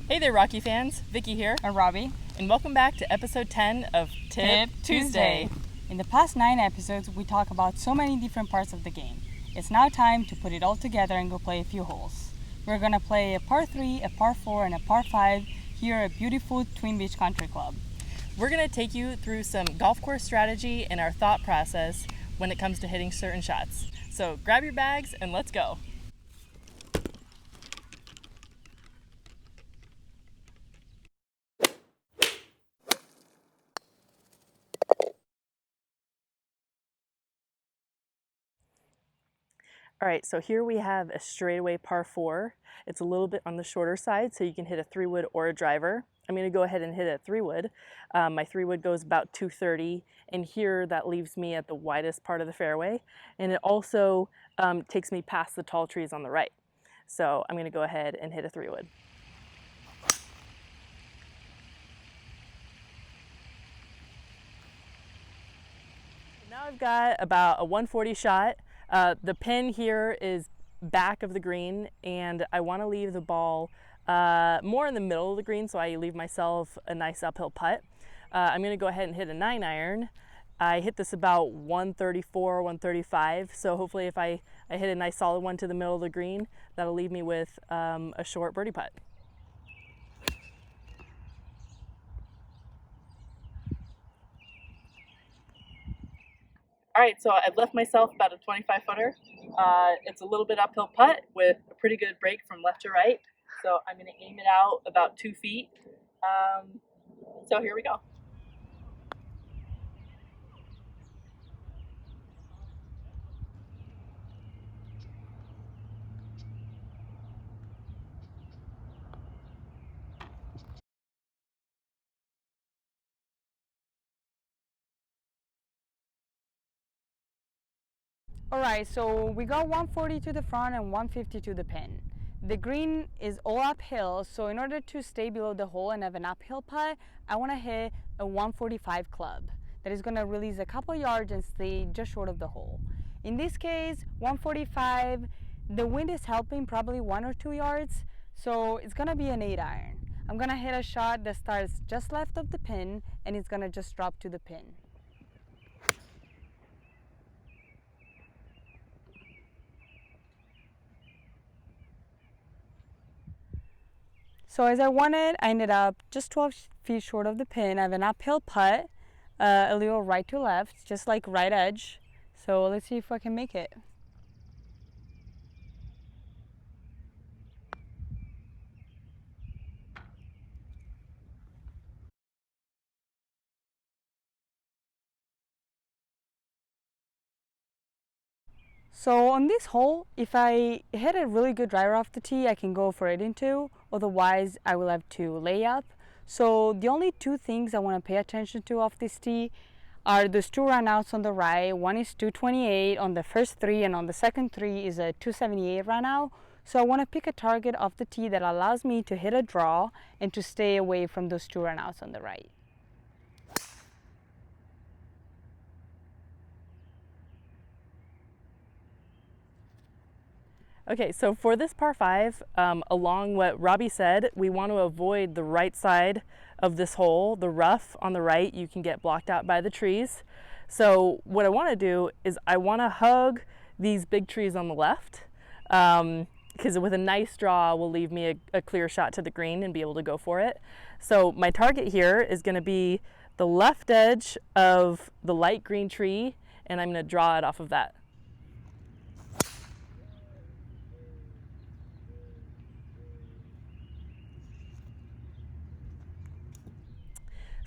Hey there, Rocky fans. Vicky here. And Robbie. And welcome back to episode 10 of Tip Tuesday. In the past 9 episodes, we talk about so many different parts of the game. It's now time to put it all together and go play a few holes. We're going to play a par 3, a par 4, and a par 5 here at beautiful Twin Beach Country Club. We're going to take you through some golf course strategy and our thought process when it comes to hitting certain shots. So grab your bags and let's go. All right, so here we have a straightaway par 4. It's a little bit on the shorter side, so you can hit a 3-wood or a driver. I'm going to go ahead and hit a 3-wood. My 3-wood goes about 230, and here that leaves me at the widest part of the fairway, and it also takes me past the tall trees on the right. So I'm going to go ahead and hit a 3-wood. Now I've got about a 140 shot. The pin here is back of the green, and I want to leave the ball more in the middle of the green, so I leave myself a nice uphill putt. I'm going to go ahead and hit a 9-iron. I hit this about 134, 135, so hopefully if I hit a nice solid one to the middle of the green, that'll leave me with a short birdie putt. All right, so I've left myself about a 25-footer. It's a little bit uphill putt with a pretty good break from left to right. So I'm going to aim it out about 2 feet. So here we go. Alright, so we got 140 to the front and 150 to the pin. The green is all uphill, so in order to stay below the hole and have an uphill putt, I want to hit a 145 club that is going to release a couple yards and stay just short of the hole. In this case, 145, the wind is helping probably 1 or 2 yards, so it's going to be an 8-iron. I'm going to hit a shot that starts just left of the pin and it's going to just drop to the pin. So as I wanted, I ended up just 12 feet short of the pin. I have an uphill putt, a little right to left, just like right edge. So let's see if I can make it. So on this hole, if I hit a really good driver off the tee, I can go for it in 2. Otherwise, I will have to lay up. So the only 2 things I want to pay attention to off this tee are those 2 runouts on the right. One is 228 on the first 3, and on the second 3 is a 278 runout. So I want to pick a target off the tee that allows me to hit a draw and to stay away from those 2 runouts on the right. Okay, so for this par 5, along what Robbie said, we want to avoid the right side of this hole. The rough on the right, you can get blocked out by the trees. So what I want to do is I want to hug these big trees on the left, because with a nice draw will leave me a clear shot to the green and be able to go for it. So my target here is going to be the left edge of the light green tree, and I'm going to draw it off of that.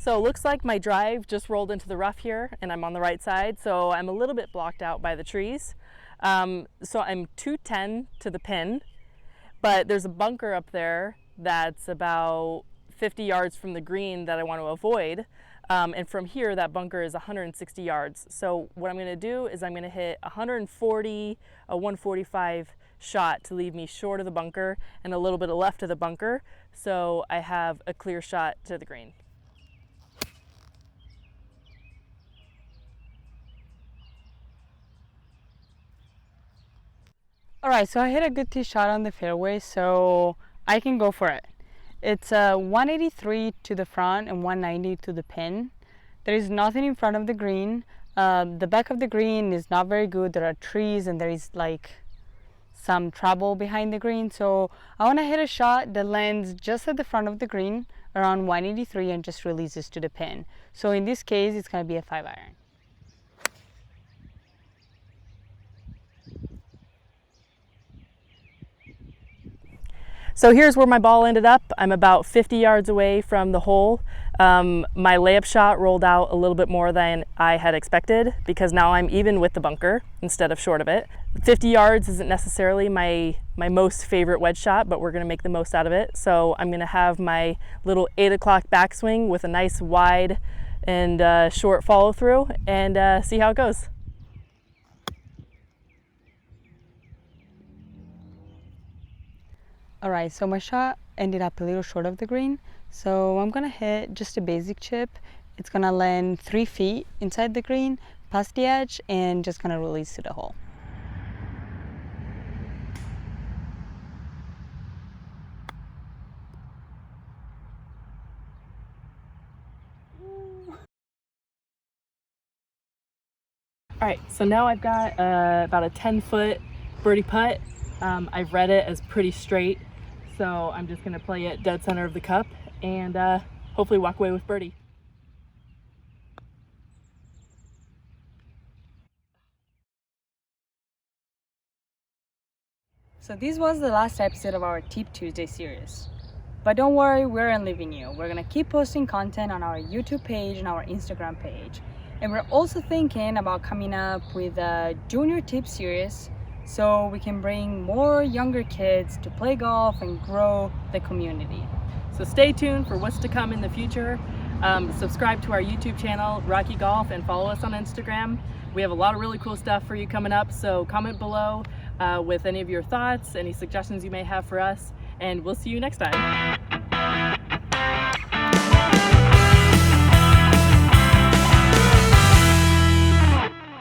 So it looks like my drive just rolled into the rough here, and I'm on the right side, so I'm a little bit blocked out by the trees. So I'm 210 to the pin, but there's a bunker up there that's about 50 yards from the green that I want to avoid. And from here, that bunker is 160 yards. So what I'm going to do is I'm going to hit 140, a 145 shot to leave me short of the bunker and a little bit left of the bunker, so I have a clear shot to the green. Alright, so I hit a good tee shot on the fairway, so I can go for it. It's 183 to the front and 190 to the pin. There is nothing in front of the green. The back of the green is not very good. There are trees and there is like some trouble behind the green. So I want to hit a shot that lands just at the front of the green around 183 and just releases to the pin. So in this case, it's going to be a 5-iron. So here's where my ball ended up. I'm about 50 yards away from the hole. My layup shot rolled out a little bit more than I had expected because now I'm even with the bunker instead of short of it. 50 yards isn't necessarily my most favorite wedge shot, but we're gonna make the most out of it. So I'm gonna have my little 8 o'clock backswing with a nice wide and short follow through and see how it goes. All right, so my shot ended up a little short of the green. So I'm gonna hit just a basic chip. It's gonna land 3 feet inside the green, past the edge, and just gonna release to the hole. All right, so now I've got about a 10-foot birdie putt. I've read it as pretty straight, so I'm just gonna play it dead center of the cup and hopefully walk away with birdie. So this was the last episode of our Tip Tuesday series. But don't worry, we're not leaving you. We're gonna keep posting content on our YouTube page and our Instagram page. And we're also thinking about coming up with a junior tip series so we can bring more younger kids to play golf and grow the community. So stay tuned for what's to come in the future. Subscribe to our YouTube channel, Rocky Golf, and follow us on Instagram. We have a lot of really cool stuff for you coming up, so comment below with any of your thoughts, any suggestions you may have for us, and we'll see you next time.